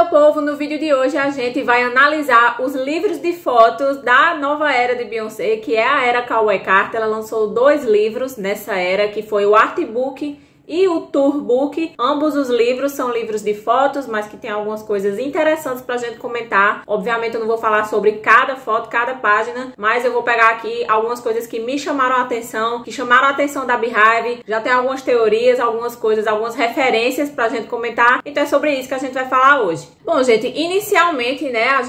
povo, no vídeo de hoje a gente vai analisar os livros de fotos da nova era de Beyoncé, que é a era Cowboy Carter. Ela lançou 2 livros nessa era, que foi o Artbook e o Tourbook. Ambos os livros são livros de fotos, mas que tem algumas coisas interessantes pra gente comentar. Obviamente eu não vou falar sobre cada foto, cada página, mas eu vou pegar aqui algumas coisas que me chamaram a atenção, que chamaram a atenção da Beehive. Já tem algumas teorias, algumas coisas, algumas referências pra gente comentar. Então é sobre isso que a gente vai falar hoje. Bom, gente, inicialmente, né, a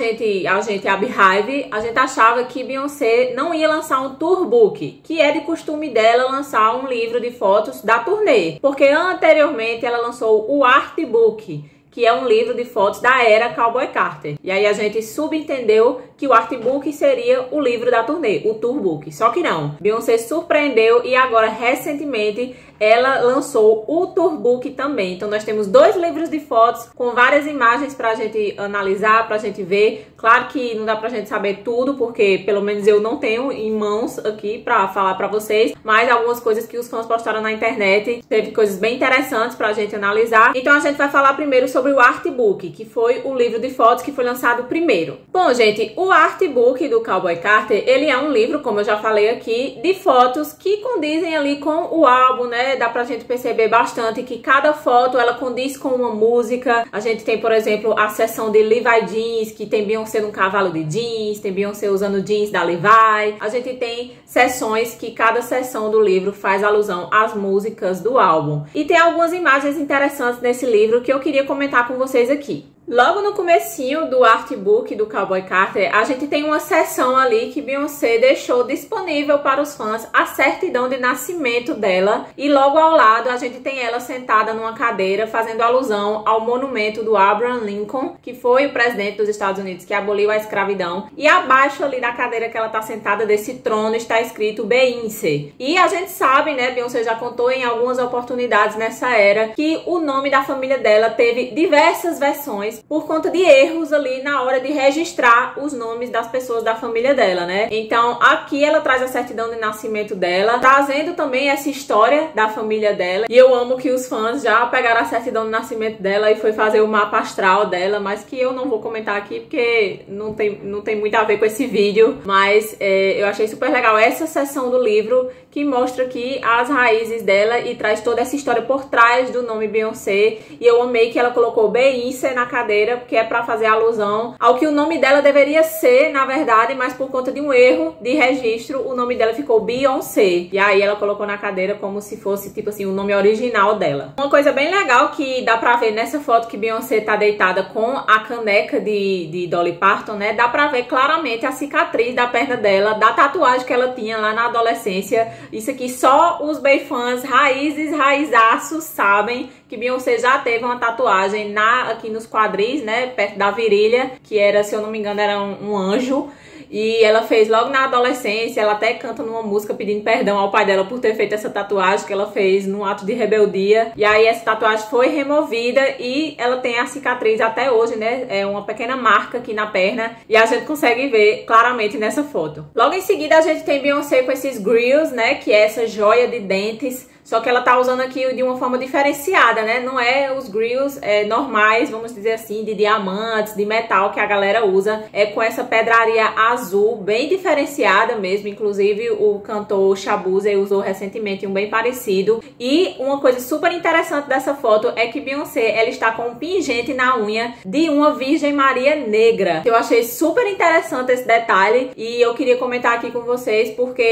Beehive, a gente achava que Beyoncé não ia lançar um Tourbook, que é de costume dela lançar um livro de fotos da turnê. Porque anteriormente ela lançou o Artbook, que é um livro de fotos da era Cowboy Carter. E aí a gente subentendeu que o Artbook seria o livro da turnê, o Tourbook. Só que não. Beyoncé surpreendeu e agora, recentemente, ela lançou o Tourbook também. Então nós temos 2 livros de fotos com várias imagens pra gente analisar, pra gente ver. Claro que não dá pra gente saber tudo, porque pelo menos eu não tenho em mãos aqui pra falar pra vocês. Mas algumas coisas que os fãs postaram na internet, teve coisas bem interessantes pra gente analisar. Então a gente vai falar primeiro sobre o Artbook, que foi o livro de fotos que foi lançado primeiro. Bom, gente, o Artbook do Cowboy Carter, ele é um livro, como eu já falei aqui, de fotos que condizem ali com o álbum, né? Dá pra gente perceber bastante que cada foto, ela condiz com uma música. A gente tem, por exemplo, a seção de Levi Jeans, que tem Beyoncé num cavalo de jeans, tem Beyoncé usando jeans da Levi. A gente tem seções que cada seção do livro faz alusão às músicas do álbum. E tem algumas imagens interessantes nesse livro que eu queria comentar com vocês aqui. Logo no comecinho do Artbook do Cowboy Carter, a gente tem uma seção ali que Beyoncé deixou disponível para os fãs a certidão de nascimento dela. E logo ao lado a gente tem ela sentada numa cadeira fazendo alusão ao monumento do Abraham Lincoln, que foi o presidente dos Estados Unidos que aboliu a escravidão. E abaixo ali da cadeira que ela tá sentada, desse trono, está escrito Beyoncé. E a gente sabe, né, Beyoncé já contou em algumas oportunidades nessa era que o nome da família dela teve diversas versões por conta de erros ali na hora de registrar os nomes das pessoas da família dela, né? Então aqui ela traz a certidão de nascimento dela, trazendo também essa história da família dela. E eu amo que os fãs já pegaram a certidão de nascimento dela e foi fazer o mapa astral dela, mas que eu não vou comentar aqui porque não tem muito a ver com esse vídeo. Mas eu achei super legal essa seção do livro que mostra aqui as raízes dela e traz toda essa história por trás do nome Beyoncé. E eu amei que ela colocou Beyoncé na cadeira, porque é pra fazer alusão ao que o nome dela deveria ser, na verdade, mas por conta de um erro de registro, o nome dela ficou Beyoncé. E aí ela colocou na cadeira como se fosse, tipo assim, o nome original dela. Uma coisa bem legal que dá pra ver nessa foto que Beyoncé tá deitada com a caneca de Dolly Parton, né? Dá pra ver claramente a cicatriz da perna dela, da tatuagem que ela tinha lá na adolescência. Isso aqui só os Beyfans raizaços sabem que Beyoncé já teve uma tatuagem aqui nos quadris, né, perto da virilha, que era, se eu não me engano, era um anjo. E ela fez logo na adolescência. Ela até canta numa música pedindo perdão ao pai dela por ter feito essa tatuagem que ela fez num ato de rebeldia. E aí essa tatuagem foi removida e ela tem a cicatriz até hoje, né? É uma pequena marca aqui na perna e a gente consegue ver claramente nessa foto. Logo em seguida a gente tem Beyoncé com esses grills, né? Que é essa joia de dentes. Só que ela tá usando aqui de uma forma diferenciada, né? Não é os grills normais, vamos dizer assim, de diamantes, de metal que a galera usa. É com essa pedraria azul, bem diferenciada mesmo. Inclusive o cantor Shabuzi usou recentemente um bem parecido. E uma coisa super interessante dessa foto é que Beyoncé, ela está com um pingente na unha de uma Virgem Maria negra. Eu achei super interessante esse detalhe e eu queria comentar aqui com vocês porque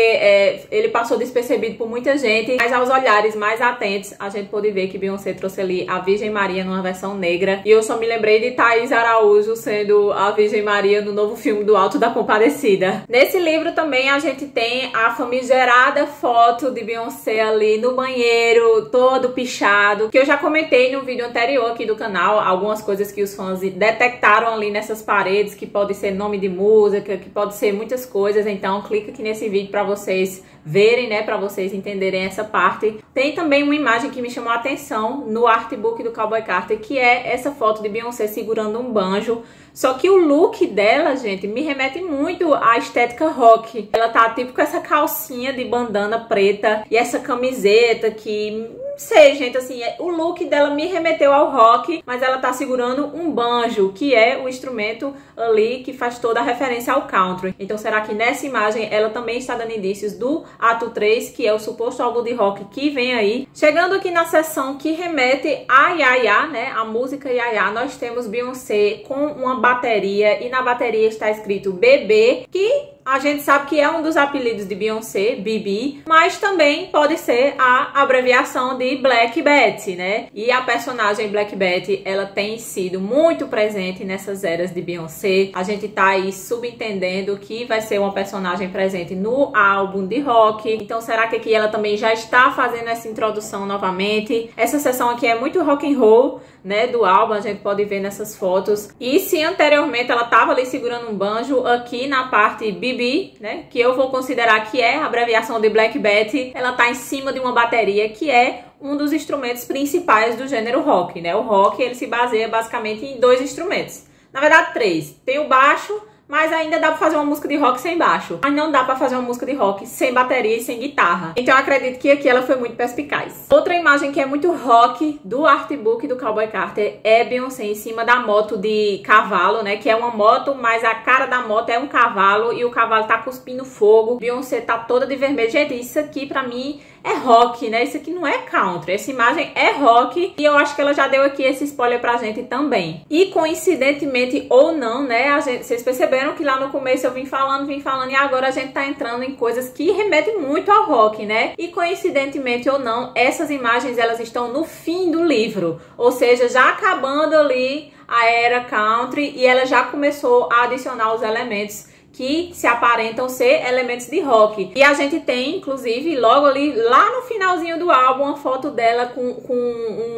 ele passou despercebido por muita gente, mas aos olhares mais atentos, a gente pôde ver que Beyoncé trouxe ali a Virgem Maria numa versão negra. E eu só me lembrei de Thaís Araújo sendo a Virgem Maria no novo filme do Alto da Compadecida. Nesse livro também a gente tem a famigerada foto de Beyoncé ali no banheiro, todo pichado, que eu já comentei no vídeo anterior aqui do canal, algumas coisas que os fãs detectaram ali nessas paredes, que pode ser nome de música, que pode ser muitas coisas. Então clica aqui nesse vídeo pra vocês verem, né, pra vocês entenderem essa parte. Tem também uma imagem que me chamou a atenção no Artbook do Cowboy Carter, que é essa foto de Beyoncé segurando um banjo. Só que o look dela, gente, me remete muito à estética rock. Ela tá tipo com essa calcinha de bandana preta e essa camiseta que sei, gente, assim, o look dela me remeteu ao rock, mas ela tá segurando um banjo, que é o instrumento ali que faz toda a referência ao country. Então, será que nessa imagem ela também está dando indícios do ato 3, que é o suposto álbum de rock que vem aí? Chegando aqui na seção que remete a Ya, né, a música Ya, nós temos Beyoncé com uma bateria, e na bateria está escrito BB, que a gente sabe que é um dos apelidos de Beyoncé, BB, mas também pode ser a abreviação de Black Betty, né? E a personagem Black Betty, ela tem sido muito presente nessas eras de Beyoncé. A gente tá aí subentendendo que vai ser uma personagem presente no álbum de rock. Então, será que aqui ela também já está fazendo essa introdução novamente? Essa seção aqui é muito rock and roll, né, do álbum, a gente pode ver nessas fotos. E se anteriormente ela tava ali segurando um banjo, aqui na parte BB, né, que eu vou considerar que é a abreviação de Black Betty, ela tá em cima de uma bateria, que é um dos instrumentos principais do gênero rock, né? O rock, ele se baseia basicamente em 2 instrumentos. Na verdade, 3. Tem o baixo, mas ainda dá pra fazer uma música de rock sem baixo. Mas não dá pra fazer uma música de rock sem bateria e sem guitarra. Então eu acredito que aqui ela foi muito perspicaz. Outra imagem que é muito rock do artbook do Cowboy Carter é Beyoncé em cima da moto de cavalo, né? Que é uma moto, mas a cara da moto é um cavalo e o cavalo tá cuspindo fogo. Beyoncé tá toda de vermelho. Gente, isso aqui pra mim é rock, né? Isso aqui não é country. Essa imagem é rock e eu acho que ela já deu aqui esse spoiler pra gente também. E coincidentemente ou não, né? Vocês perceberam que lá no começo eu vim falando e agora a gente tá entrando em coisas que remetem muito ao rock, né? E coincidentemente ou não, essas imagens elas estão no fim do livro, ou seja, já acabando ali a era country e ela já começou a adicionar os elementos que se aparentam ser elementos de rock. E a gente tem, inclusive, logo ali, lá no finalzinho do álbum, uma foto dela com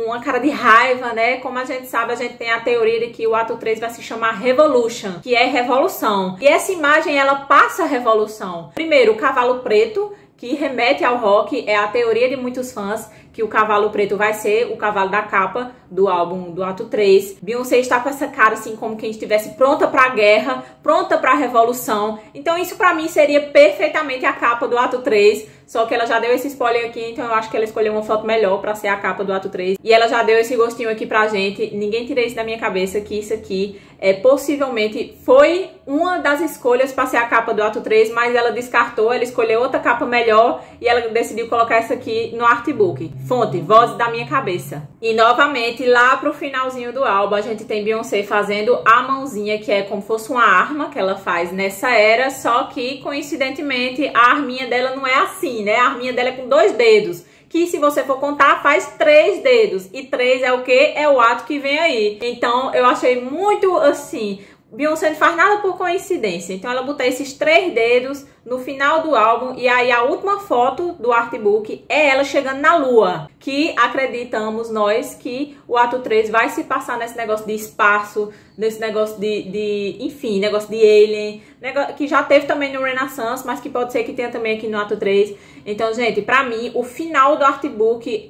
uma cara de raiva, né? Como a gente sabe, a gente tem a teoria de que o ato 3 vai se chamar Revolution, que é revolução. E essa imagem, ela passa a revolução. Primeiro, o cavalo preto, que remete ao rock, é a teoria de muitos fãs, que o cavalo preto vai ser o cavalo da capa do álbum do ato 3. Beyoncé está com essa cara assim como quem estivesse pronta para a guerra, pronta para a revolução. Então isso para mim seria perfeitamente a capa do ato 3, só que ela já deu esse spoiler aqui, então eu acho que ela escolheu uma foto melhor para ser a capa do ato 3. E ela já deu esse gostinho aqui pra gente. Ninguém tira isso da minha cabeça que isso aqui possivelmente foi uma das escolhas para ser a capa do ato 3, mas ela descartou, ela escolheu outra capa melhor e ela decidiu colocar essa aqui no artbook. Fonte, voz da minha cabeça. E novamente, lá pro finalzinho do álbum, a gente tem Beyoncé fazendo a mãozinha, que é como se fosse uma arma que ela faz nessa era, só que, coincidentemente, a arminha dela não é assim, né? A arminha dela é com 2 dedos. Que se você for contar, faz 3 dedos. E 3 é o quê? É o ato que vem aí. Então, eu achei muito, assim, Beyoncé não faz nada por coincidência. Então, ela botou esses 3 dedos no final do álbum. E aí, a última foto do artbook é ela chegando na lua. Que acreditamos nós que o ato 3 vai se passar nesse negócio de espaço, nesse negócio enfim, negócio de alien, que já teve também no Renaissance, mas que pode ser que tenha também aqui no ato 3. Então, gente, pra mim, o final do artbook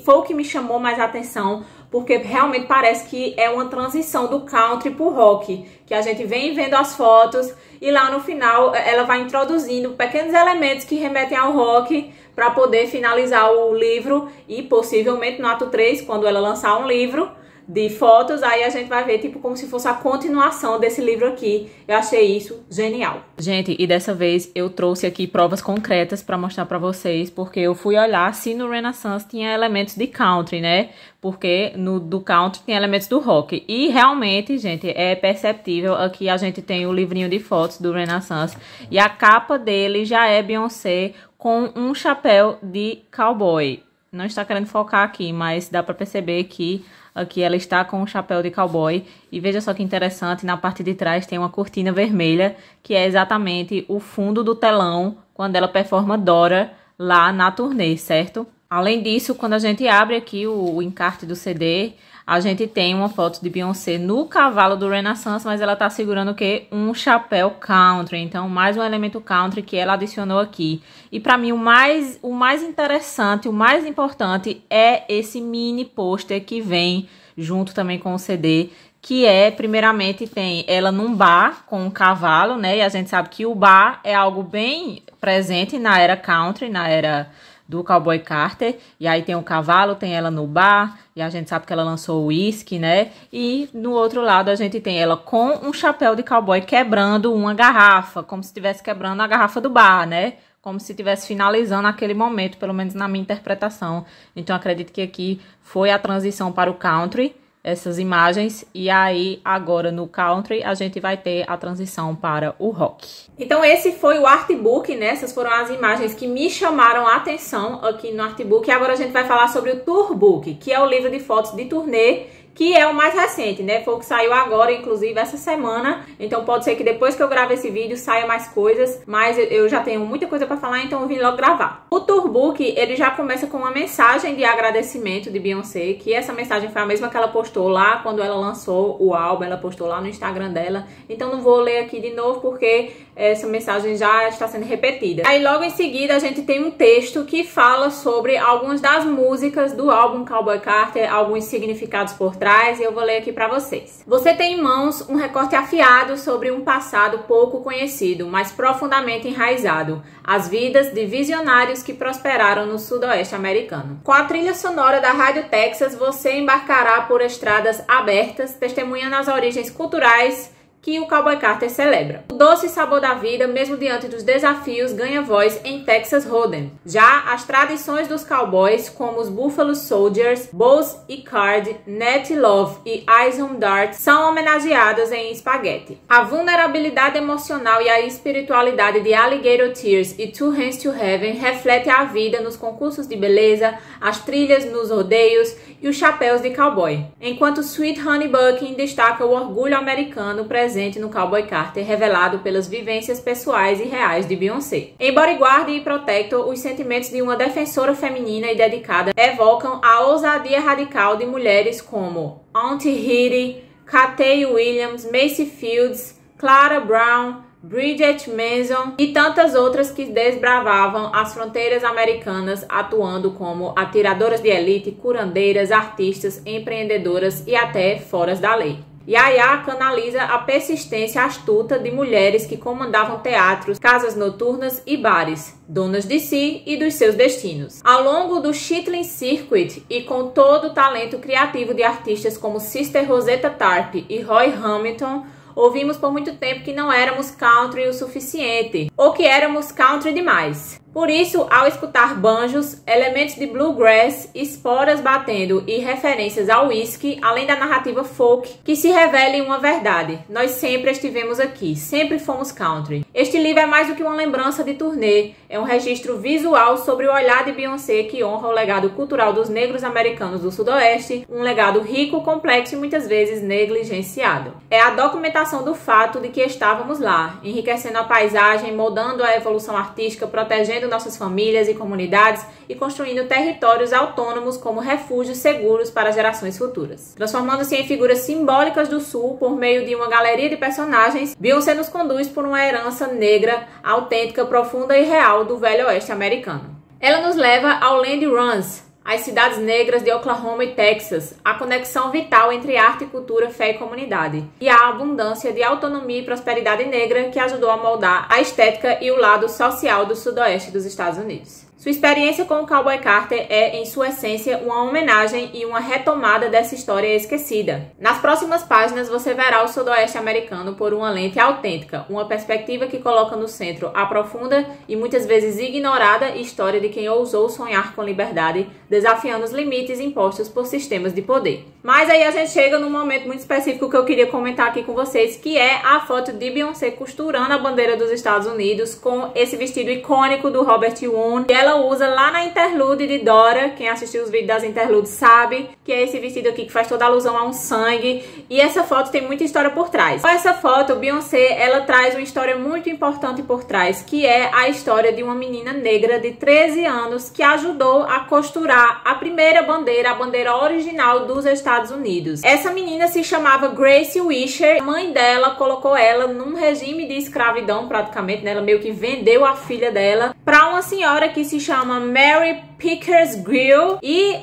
foi o que me chamou mais a atenção, porque realmente parece que é uma transição do country pro rock, que a gente vem vendo as fotos e lá no final ela vai introduzindo pequenos elementos que remetem ao rock para poder finalizar o livro e possivelmente no ato 3, quando ela lançar um livro de fotos, aí a gente vai ver tipo como se fosse a continuação desse livro aqui. Eu achei isso genial. Gente, e dessa vez eu trouxe aqui provas concretas para mostrar para vocês, porque eu fui olhar se no Renaissance tinha elementos de country, né? Porque do country tem elementos do rock. E realmente, gente, é perceptível. Aqui a gente tem o livrinho de fotos do Renaissance e a capa dele já é Beyoncé com um chapéu de cowboy. Não está querendo focar aqui, mas dá para perceber que aqui ela está com um chapéu de cowboy. E veja só que interessante, na parte de trás tem uma cortina vermelha, que é exatamente o fundo do telão quando ela performa Dora lá na turnê, certo? Além disso, quando a gente abre aqui o encarte do CD, a gente tem uma foto de Beyoncé no cavalo do Renaissance, mas ela tá segurando o quê? Um chapéu country. Então, mais um elemento country que ela adicionou aqui. E pra mim, o mais interessante, o mais importante é esse mini pôster que vem junto também com o CD, que primeiramente, tem ela num bar com um cavalo, né? E a gente sabe que o bar é algo bem presente na era country, na era do Cowboy Carter. E aí tem o cavalo, tem ela no bar, e a gente sabe que ela lançou o uísque, né? E no outro lado a gente tem ela com um chapéu de cowboy quebrando uma garrafa, como se estivesse quebrando a garrafa do bar, né? Como se estivesse finalizando aquele momento, pelo menos na minha interpretação. Então acredito que aqui foi a transição para o country, essas imagens, e aí agora no country a gente vai ter a transição para o rock. Então esse foi o artbook, né? Essas foram as imagens que me chamaram a atenção aqui no artbook. E agora a gente vai falar sobre o tourbook, que é o livro de fotos de turnê, que é o mais recente, né? Foi o que saiu agora, inclusive, essa semana. Então pode ser que depois que eu grave esse vídeo saia mais coisas, mas eu já tenho muita coisa pra falar, então eu vim logo gravar. O tourbook, ele já começa com uma mensagem de agradecimento de Beyoncé, que essa mensagem foi a mesma que ela postou lá quando ela lançou o álbum, ela postou lá no Instagram dela. Então não vou ler aqui de novo porque essa mensagem já está sendo repetida. Aí logo em seguida a gente tem um texto que fala sobre algumas das músicas do álbum Cowboy Carter, alguns significados por trás, e eu vou ler aqui para vocês. Você tem em mãos um recorte afiado sobre um passado pouco conhecido, mas profundamente enraizado, as vidas de visionários que prosperaram no sudoeste americano. Com a trilha sonora da Rádio Texas, você embarcará por estradas abertas, testemunhando as origens culturais que o Cowboy Carter celebra. O doce sabor da vida, mesmo diante dos desafios, ganha voz em Texas Hold'em. Já as tradições dos cowboys, como os Buffalo Soldiers, Buzz e Card, Natty Love e Eyes on Dart, são homenageadas em Spaghetti. A vulnerabilidade emocional e a espiritualidade de Alligator Tears e Two Hands to Heaven reflete a vida nos concursos de beleza, as trilhas nos rodeios e os chapéus de cowboy. Enquanto Sweet Honey Bucking destaca o orgulho americano presente no Cowboy Carter, revelado pelas vivências pessoais e reais de Beyoncé. Em Bodyguard e Protector, os sentimentos de uma defensora feminina e dedicada evocam a ousadia radical de mulheres como Auntie Hitty, Kathy Williams, Macy Fields, Clara Brown, Bridget Mason e tantas outras que desbravavam as fronteiras americanas, atuando como atiradoras de elite, curandeiras, artistas, empreendedoras e até foras da lei. Yaya canaliza a persistência astuta de mulheres que comandavam teatros, casas noturnas e bares, donas de si e dos seus destinos. Ao longo do Chitlin Circuit e com todo o talento criativo de artistas como Sister Rosetta Tharpe e Roy Hamilton, ouvimos por muito tempo que não éramos country o suficiente, ou que éramos country demais. Por isso, ao escutar banjos, elementos de bluegrass, esporas batendo e referências ao whisky, além da narrativa folk, que se revele uma verdade. Nós sempre estivemos aqui, sempre fomos country. Este livro é mais do que uma lembrança de turnê, é um registro visual sobre o olhar de Beyoncé que honra o legado cultural dos negros americanos do Sudoeste, um legado rico, complexo e muitas vezes negligenciado. É a documentação do fato de que estávamos lá, enriquecendo a paisagem, moldando a evolução artística, protegendo nossas famílias e comunidades e construindo territórios autônomos como refúgios seguros para gerações futuras. Transformando-se em figuras simbólicas do Sul por meio de uma galeria de personagens, Beyoncé nos conduz por uma herança negra, autêntica, profunda e real do Velho Oeste americano. Ela nos leva ao Land Runs, as cidades negras de Oklahoma e Texas, a conexão vital entre arte, cultura, fé e comunidade, e a abundância de autonomia e prosperidade negra que ajudou a moldar a estética e o lado social do sudoeste dos Estados Unidos. Sua experiência com o Cowboy Carter é, em sua essência, uma homenagem e uma retomada dessa história esquecida. Nas próximas páginas você verá o sudoeste americano por uma lente autêntica, uma perspectiva que coloca no centro a profunda e muitas vezes ignorada história de quem ousou sonhar com liberdade, desafiando os limites impostos por sistemas de poder. Mas aí a gente chega num momento muito específico que eu queria comentar aqui com vocês, que é a foto de Beyoncé costurando a bandeira dos Estados Unidos com esse vestido icônico do Robert Owen, que ela usa lá na interlude de Dora. Quem assistiu os vídeos das interludes sabe que é esse vestido aqui que faz toda a alusão a um sangue, e essa foto tem muita história por trás. Com essa foto, Beyoncé, ela traz uma história muito importante por trás, que é a história de uma menina negra de 13 anos que ajudou a costurar a primeira bandeira, a bandeira original dos Estados Unidos. Essa menina se chamava Grace Wisher. A mãe dela colocou ela num regime de escravidão praticamente, né? Ela meio que vendeu a filha dela para uma senhora que se chama Mary Pickers Grill, e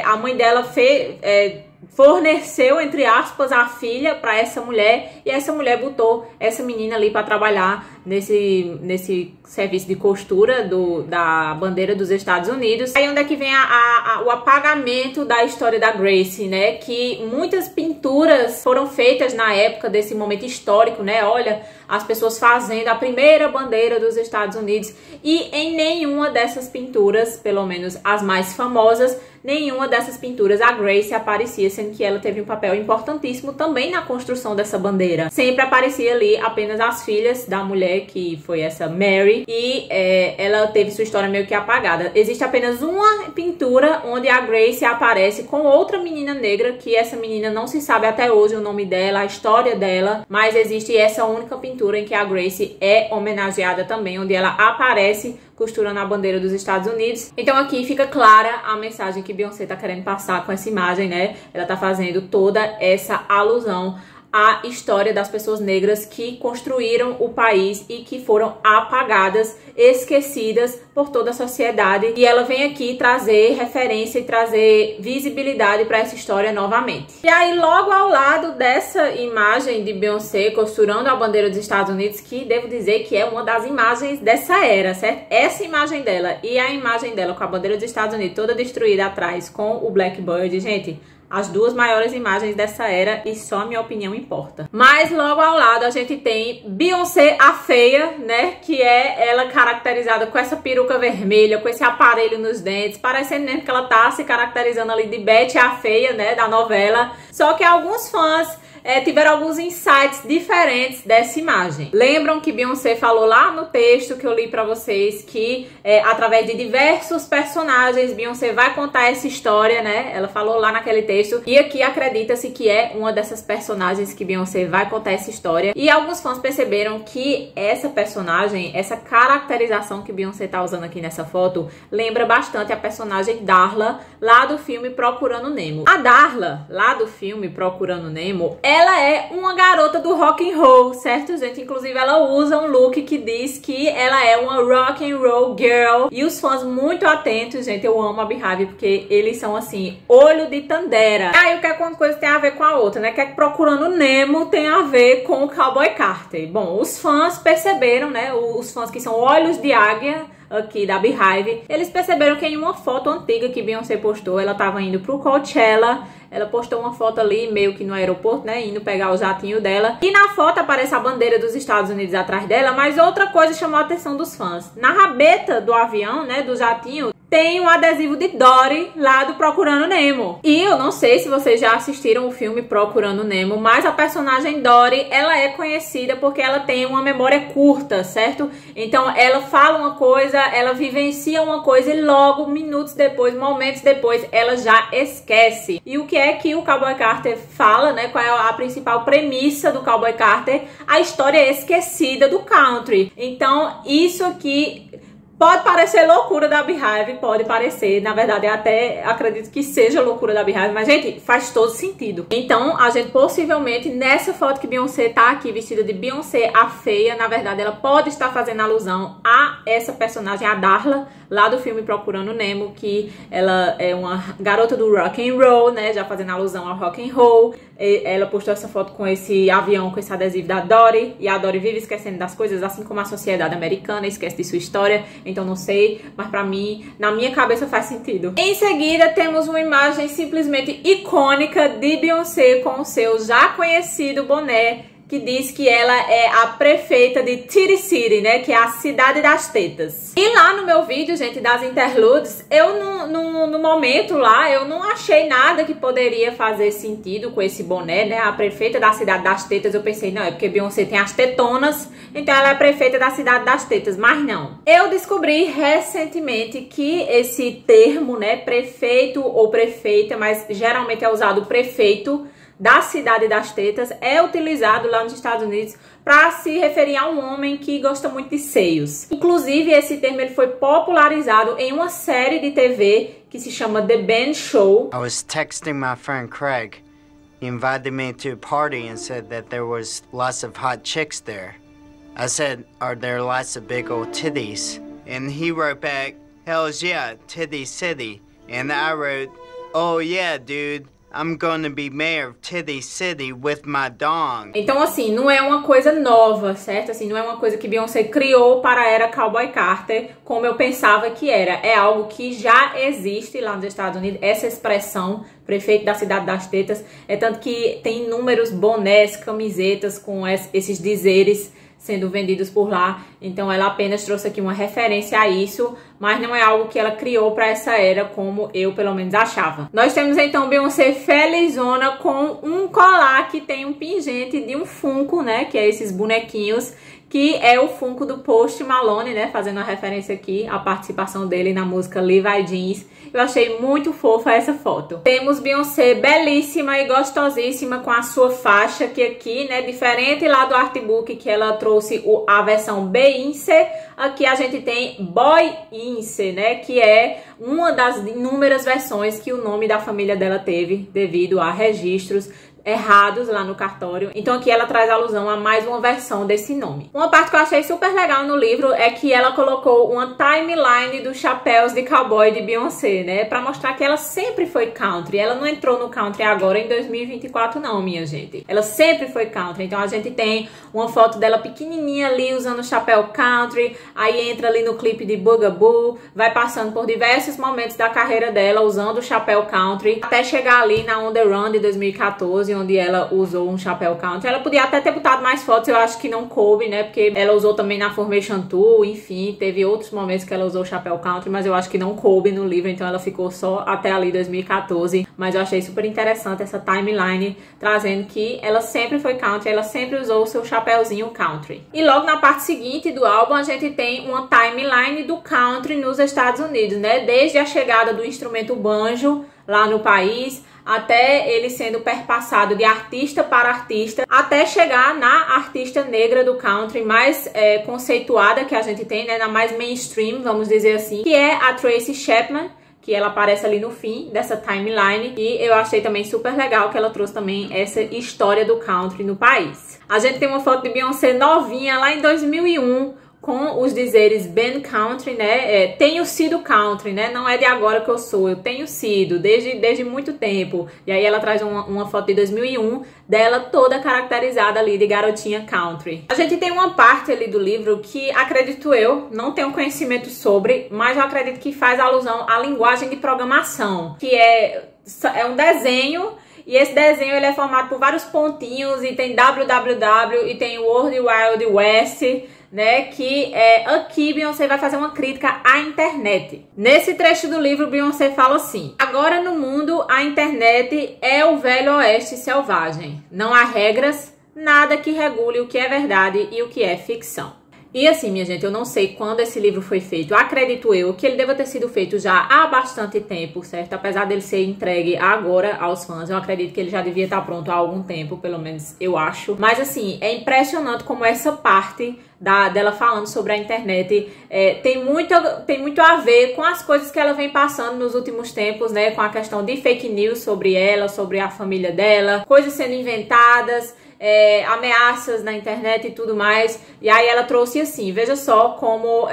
a mãe dela forneceu, entre aspas, a filha para essa mulher, e essa mulher botou essa menina ali para trabalhar nesse serviço de costura da bandeira dos Estados Unidos. Aí onde é que vem o apagamento da história da Gracie, né? Que muitas pinturas foram feitas na época desse momento histórico, né? Olha, as pessoas fazendo a primeira bandeira dos Estados Unidos, e em nenhuma dessas pinturas, pelo menos as mais famosas, nenhuma dessas pinturas a Gracie aparecia, sendo que ela teve um papel importantíssimo também na construção dessa bandeira. Sempre aparecia ali apenas as filhas da mulher, que foi essa Mary, e ela teve sua história meio que apagada. Existe apenas uma pintura onde a Gracie aparece com outra menina negra, que essa menina não se sabe até hoje o nome dela, a história dela, mas existe essa única pintura em que a Gracie é homenageada também, onde ela aparece costurando a bandeira dos Estados Unidos. Então aqui fica clara a mensagem que Beyoncé tá querendo passar com essa imagem, né? Ela tá fazendo toda essa alusão à história das pessoas negras que construíram o país e que foram apagadas, esquecidas por toda a sociedade. E ela vem aqui trazer referência e trazer visibilidade para essa história novamente. E aí, logo ao lado dessa imagem de Beyoncé costurando a bandeira dos Estados Unidos, que devo dizer que é uma das imagens dessa era, certo? Essa imagem dela e a imagem dela com a bandeira dos Estados Unidos toda destruída atrás com o Blackbird, gente, as duas maiores imagens dessa era, e só a minha opinião importa. Mas logo ao lado a gente tem Beyoncé a feia, né? Que é ela caracterizada com essa peruca vermelha, com esse aparelho nos dentes, parecendo mesmo que ela tá se caracterizando ali de Betty a feia, né? Da novela. Só que alguns fãs tiveram alguns insights diferentes dessa imagem. Lembram que Beyoncé falou lá no texto que eu li pra vocês que através de diversos personagens Beyoncé vai contar essa história, né? Ela falou lá naquele texto, e aqui acredita-se que é uma dessas personagens que Beyoncé vai contar essa história. E alguns fãs perceberam que essa personagem, essa caracterização que Beyoncé tá usando aqui nessa foto, lembra bastante a personagem Darla lá do filme Procurando Nemo. A Darla lá do filme Procurando Nemo, ela é uma garota do rock and roll, certo, gente? Inclusive, ela usa um look que diz que ela é uma rock and roll girl. E os fãs muito atentos, gente, eu amo a Beehive, porque eles são, assim, olho de Tandera. Aí, o que é que uma coisa tem a ver com a outra, né? O que é que Procurando Nemo tem a ver com o Cowboy Carter? Bom, os fãs perceberam, né? Os fãs que são olhos de águia aqui da Beehive, eles perceberam que em uma foto antiga que Beyoncé postou, ela tava indo pro Coachella. Ela postou uma foto ali, meio que no aeroporto, né? Indo pegar o jatinho dela. E na foto aparece a bandeira dos Estados Unidos atrás dela. Mas outra coisa chamou a atenção dos fãs. Na rabeta do avião, né? Do jatinho, tem um adesivo de Dory lá do Procurando Nemo. E eu não sei se vocês já assistiram o filme Procurando Nemo, mas a personagem Dory, ela é conhecida porque ela tem uma memória curta, certo? Então ela fala uma coisa, ela vivencia uma coisa e logo, minutos depois, momentos depois, ela já esquece. E o que é que o Cowboy Carter fala, né? Qual é a principal premissa do Cowboy Carter? A história esquecida do country. Então isso aqui pode parecer loucura da Beehive, pode parecer, na verdade eu até acredito que seja loucura da Beehive, mas gente, faz todo sentido. Então a gente possivelmente, nessa foto que Beyoncé tá aqui vestida de Beyoncé a feia, na verdade ela pode estar fazendo alusão a essa personagem, a Darla, lá do filme Procurando Nemo, que ela é uma garota do rock and roll, né, já fazendo alusão ao rock and roll. Ela postou essa foto com esse avião, com esse adesivo da Dory, e a Dory vive esquecendo das coisas, assim como a sociedade americana esquece de sua história. Então não sei, mas pra mim, na minha cabeça faz sentido. Em seguida temos uma imagem simplesmente icônica de Beyoncé com o seu já conhecido boné, que diz que ela é a prefeita de Titty City, né? Que é a cidade das tetas. E lá no meu vídeo, gente, das interludes, eu no momento lá, eu não achei nada que poderia fazer sentido com esse boné, né? A prefeita da cidade das tetas, eu pensei, não, é porque Beyoncé tem as tetonas, então ela é a prefeita da cidade das tetas, mas não. Eu descobri recentemente que esse termo, né, prefeito ou prefeita, mas geralmente é usado prefeito da cidade das tetas, é utilizado lá nos Estados Unidos para se referir a um homem que gosta muito de seios. Inclusive, esse termo ele foi popularizado em uma série de TV que se chama The Ben Show. I was texting my friend Craig. He invited me to a party and said that there was lots of hot chicks there. I said, are there lots of big old titties? And he wrote back, hells yeah, Titty City. And I wrote, oh yeah, dude. I'm gonna be mayor of Titty City with my dong. Então, assim, não é uma coisa nova, certo? Assim, não é uma coisa que Beyoncé criou para a era Cowboy Carter, como eu pensava que era. É algo que já existe lá nos Estados Unidos, essa expressão, prefeito da cidade das tetas. É tanto que tem inúmeros bonés, camisetas com esses dizeres sendo vendidos por lá. Então ela apenas trouxe aqui uma referência a isso, mas não é algo que ela criou para essa era, como eu pelo menos achava. Nós temos então Beyoncé felizona com um colar que tem um pingente de um Funko, né, que é esses bonequinhos, que é o Funko do Post Malone, né, fazendo a referência aqui à participação dele na música Levi Jeans. Eu achei muito fofa essa foto. Temos Beyoncé belíssima e gostosíssima com a sua faixa, que aqui, né, diferente lá do artbook que ela trouxe a versão Beyoncé, aqui a gente tem Boyince, né, que é uma das inúmeras versões que o nome da família dela teve devido a registros errados lá no cartório. Então aqui ela traz alusão a mais uma versão desse nome. Uma parte que eu achei super legal no livro é que ela colocou uma timeline dos chapéus de cowboy de Beyoncé, né? Pra mostrar que ela sempre foi country. Ela não entrou no country agora em 2024 não, minha gente. Ela sempre foi country. Então a gente tem uma foto dela pequenininha ali usando o chapéu country. Aí entra ali no clipe de Bugaboo. Vai passando por diversos momentos da carreira dela usando o chapéu country. Até chegar ali na On The Run de 2014, onde ela usou um chapéu country. Ela podia até ter botado mais fotos, eu acho que não coube, né? Porque ela usou também na Formation 2, enfim, teve outros momentos que ela usou o chapéu country, mas eu acho que não coube no livro, então ela ficou só até ali 2014. Mas eu achei super interessante essa timeline, trazendo que ela sempre foi country, ela sempre usou o seu chapéuzinho country. E logo na parte seguinte do álbum, a gente tem uma timeline do country nos Estados Unidos, né? Desde a chegada do instrumento banjo lá no país, até ele sendo perpassado de artista para artista, até chegar na artista negra do country mais conceituada que a gente tem, né, na mais mainstream, vamos dizer assim, que é a Tracy Chapman, que ela aparece ali no fim dessa timeline, e eu achei também super legal que ela trouxe também essa história do country no país. A gente tem uma foto de Beyoncé novinha lá em 2001, com os dizeres been country, né, tenho sido country, né, não é de agora que eu sou, eu tenho sido, desde muito tempo. E aí ela traz uma foto de 2001, dela toda caracterizada ali de garotinha country. A gente tem uma parte ali do livro que, acredito eu, não tenho conhecimento sobre, mas eu acredito que faz alusão à linguagem de programação, que é um desenho. E esse desenho ele é formado por vários pontinhos, e tem www, e tem World Wild West, né, que aqui Beyoncé vai fazer uma crítica à internet. Nesse trecho do livro, Beyoncé fala assim: agora no mundo, a internet é o velho oeste selvagem. Não há regras, nada que regule o que é verdade e o que é ficção. E assim, minha gente, eu não sei quando esse livro foi feito. Acredito eu que ele deva ter sido feito já há bastante tempo, certo? Apesar dele ser entregue agora aos fãs, eu acredito que ele já devia estar pronto há algum tempo, pelo menos eu acho. Mas assim, é impressionante como essa parte dela falando sobre a internet tem muito a ver com as coisas que ela vem passando nos últimos tempos, né? Com a questão de fake news sobre ela, sobre a família dela, coisas sendo inventadas, ameaças na internet e tudo mais. E aí ela trouxe assim, veja só como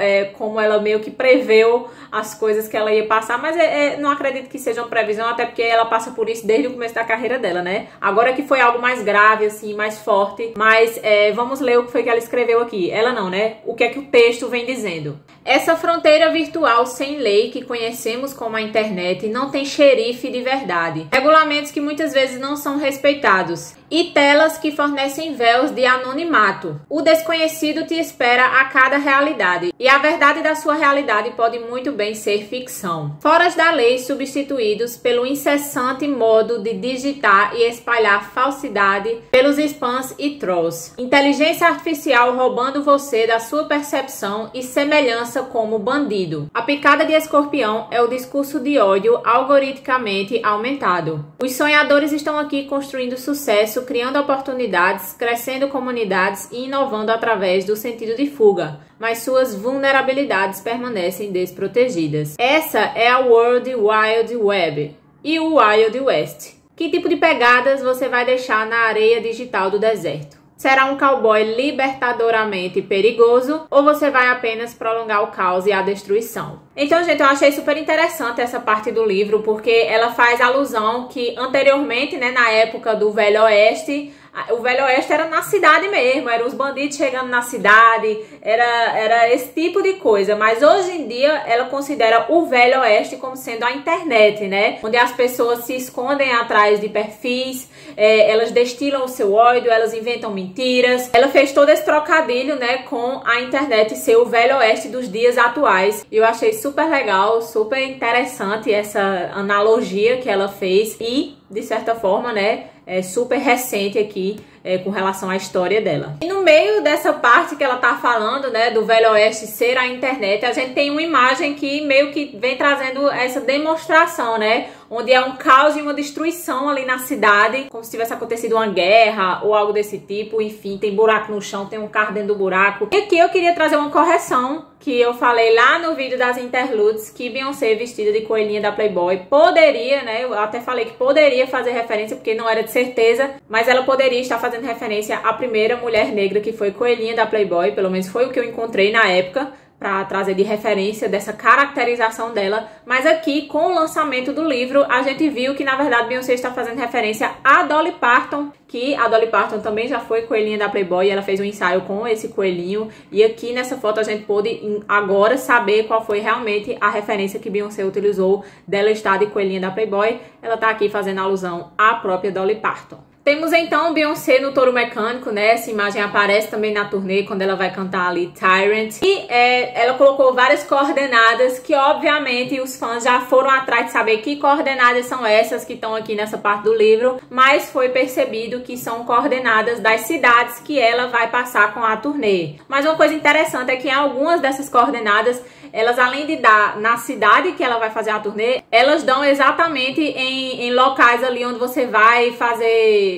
ela meio que preveu as coisas que ela ia passar, mas não acredito que seja uma previsão, até porque ela passa por isso desde o começo da carreira dela, né? Agora que foi algo mais grave, assim, mais forte, mas vamos ler o que foi que ela escreveu aqui. Ela não, né? O que é que o texto vem dizendo? Essa fronteira virtual sem lei que conhecemos como a internet não tem xerife de verdade. Regulamentos que muitas vezes não são respeitados. E telas que fornecem véus de anonimato. O desconhecido te espera a cada realidade. E a verdade da sua realidade pode muito bem ser ficção. Foras da lei substituídos pelo incessante modo de digitar e espalhar falsidade pelos spams e trolls. Inteligência artificial roubando você da sua percepção e semelhança como bandido. A picada de escorpião é o discurso de ódio algoritmicamente aumentado. Os sonhadores estão aqui construindo sucesso, criando oportunidades, crescendo comunidades e inovando através do sentido de fuga, mas suas vulnerabilidades permanecem desprotegidas. Essa é a World Wide Web e o Wild West. Que tipo de pegadas você vai deixar na areia digital do deserto? Será um cowboy libertadoramente perigoso ou você vai apenas prolongar o caos e a destruição? Então, gente, eu achei super interessante essa parte do livro, porque ela faz alusão que anteriormente, né, na época do Velho Oeste, o Velho Oeste era na cidade mesmo, eram os bandidos chegando na cidade, era esse tipo de coisa. Mas hoje em dia ela considera o Velho Oeste como sendo a internet, né? Onde as pessoas se escondem atrás de perfis, elas destilam o seu ódio, elas inventam mentiras. Ela fez todo esse trocadilho, né, com a internet ser o Velho Oeste dos dias atuais. E eu achei super legal, super interessante essa analogia que ela fez e, de certa forma, né, é super recente aqui com relação à história dela. E no meio dessa parte que ela tá falando, né, do Velho Oeste ser a internet, a gente tem uma imagem que meio que vem trazendo essa demonstração, né, onde é um caos e uma destruição ali na cidade, como se tivesse acontecido uma guerra ou algo desse tipo. Enfim, tem buraco no chão, tem um carro dentro do buraco. E aqui eu queria trazer uma correção, que eu falei lá no vídeo das interludes, que Beyoncé vestida de coelhinha da Playboy poderia, né, eu até falei que poderia fazer referência, porque não era de certeza, mas ela poderia estar fazendo referência à primeira mulher negra que foi coelhinha da Playboy, pelo menos foi o que eu encontrei na época, para trazer de referência dessa caracterização dela. Mas aqui, com o lançamento do livro, a gente viu que, na verdade, Beyoncé está fazendo referência a Dolly Parton, que a Dolly Parton também já foi coelhinha da Playboy, e ela fez um ensaio com esse coelhinho. E aqui nessa foto a gente pôde agora saber qual foi realmente a referência que Beyoncé utilizou dela estar de coelhinha da Playboy. Ela tá aqui fazendo alusão à própria Dolly Parton. Temos então Beyoncé no touro mecânico, né? Essa imagem aparece também na turnê quando ela vai cantar ali Tyrant. E ela colocou várias coordenadas que, obviamente, os fãs já foram atrás de saber que coordenadas são essas que estão aqui nessa parte do livro, mas foi percebido que são coordenadas das cidades que ela vai passar com a turnê. Mas uma coisa interessante é que em algumas dessas coordenadas, elas, além de dar na cidade que ela vai fazer a turnê, elas dão exatamente em locais ali onde você vai fazer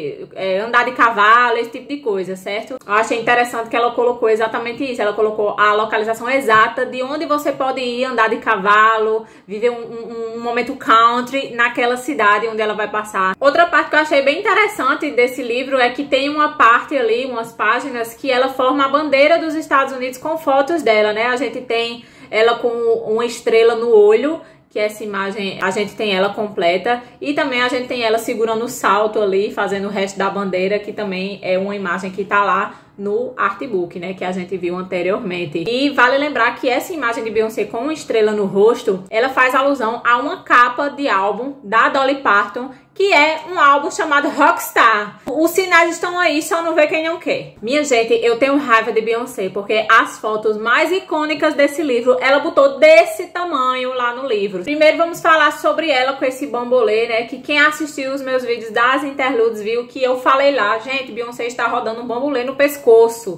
andar de cavalo, esse tipo de coisa, certo? Eu achei interessante que ela colocou exatamente isso. Ela colocou a localização exata de onde você pode ir andar de cavalo, viver um momento country naquela cidade onde ela vai passar. Outra parte que eu achei bem interessante desse livro é que tem uma parte ali, umas páginas, que ela forma a bandeira dos Estados Unidos com fotos dela, né? A gente tem ela com uma estrela no olho, que essa imagem a gente tem ela completa, e também a gente tem ela segurando o salto ali, fazendo o resto da bandeira, que também é uma imagem que tá lá no artbook, né, que a gente viu anteriormente. E vale lembrar que essa imagem de Beyoncé com uma estrela no rosto, ela faz alusão a uma capa de álbum da Dolly Parton, que é um álbum chamado Rockstar. Os sinais estão aí, só não vê quem não quer. Minha gente, eu tenho raiva de Beyoncé, porque as fotos mais icônicas desse livro, ela botou desse tamanho lá no livro. Primeiro vamos falar sobre ela com esse bambolê, né, que quem assistiu os meus vídeos das interludes viu que eu falei lá, gente, Beyoncé está rodando um bambolê no pescoço.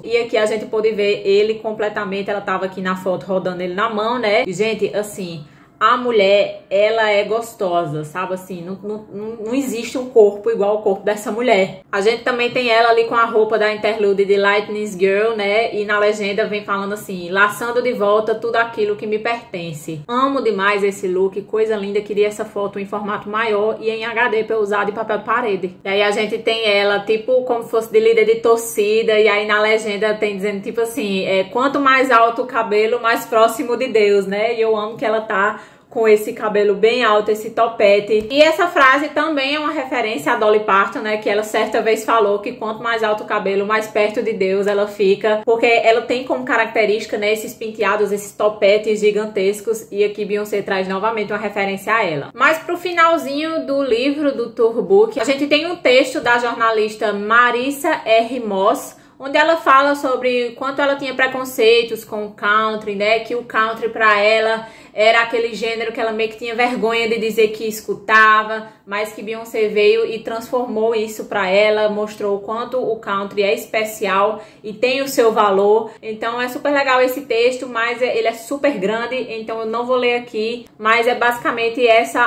E aqui a gente pôde ver ele completamente, ela tava aqui na foto rodando ele na mão, né. E, gente, assim, a mulher, ela é gostosa, sabe? Assim, não existe um corpo igual ao corpo dessa mulher. A gente também tem ela ali com a roupa da interlude de Lightning Girl, né? E na legenda vem falando assim, laçando de volta tudo aquilo que me pertence. Amo demais esse look, coisa linda. Queria essa foto em formato maior e em HD pra eu usar de papel de parede. E aí a gente tem ela, tipo, como se fosse de líder de torcida. E aí na legenda tem dizendo, tipo assim, quanto mais alto o cabelo, mais próximo de Deus, né? E eu amo que ela tá com esse cabelo bem alto, esse topete. E essa frase também é uma referência a Dolly Parton, né? Que ela certa vez falou que quanto mais alto o cabelo, mais perto de Deus ela fica. Porque ela tem como característica, né, esses penteados, esses topetes gigantescos. E aqui Beyoncé traz novamente uma referência a ela. Mas pro finalzinho do livro, do tourbook, a gente tem um texto da jornalista Marissa R. Moss, onde ela fala sobre quanto ela tinha preconceitos com o country, né? Que o country pra ela era aquele gênero que ela meio que tinha vergonha de dizer que escutava, mas que Beyoncé veio e transformou isso pra ela, mostrou o quanto o country é especial e tem o seu valor. Então é super legal esse texto, mas ele é super grande, então eu não vou ler aqui, mas é basicamente essa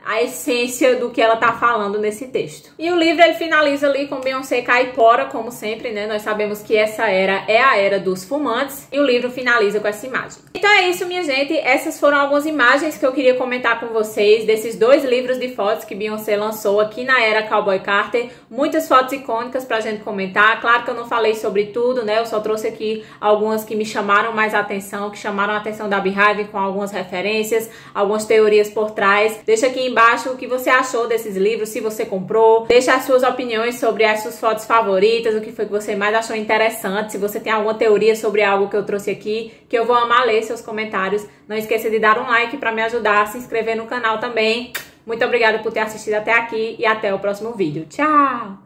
a essência do que ela tá falando nesse texto. E o livro ele finaliza ali com Beyoncé caipora, como sempre, né? Nós sabemos que essa era é a era dos fumantes, e o livro finaliza com essa imagem. E Então é isso, minha gente. Essas foram algumas imagens que eu queria comentar com vocês desses 2 livros de fotos que Beyoncé lançou aqui na era Cowboy Carter. Muitas fotos icônicas pra gente comentar. Claro que eu não falei sobre tudo, né? Eu só trouxe aqui algumas que me chamaram mais a atenção, que chamaram a atenção da Beehive com algumas referências, algumas teorias por trás. Deixa aqui embaixo o que você achou desses livros, se você comprou. Deixa as suas opiniões sobre as suas fotos favoritas, o que foi que você mais achou interessante. Se você tem alguma teoria sobre algo que eu trouxe aqui, que eu vou amar ler seus comentários. Não esqueça de dar um like para me ajudar, se inscrever no canal também. Muito obrigada por ter assistido até aqui e até o próximo vídeo. Tchau!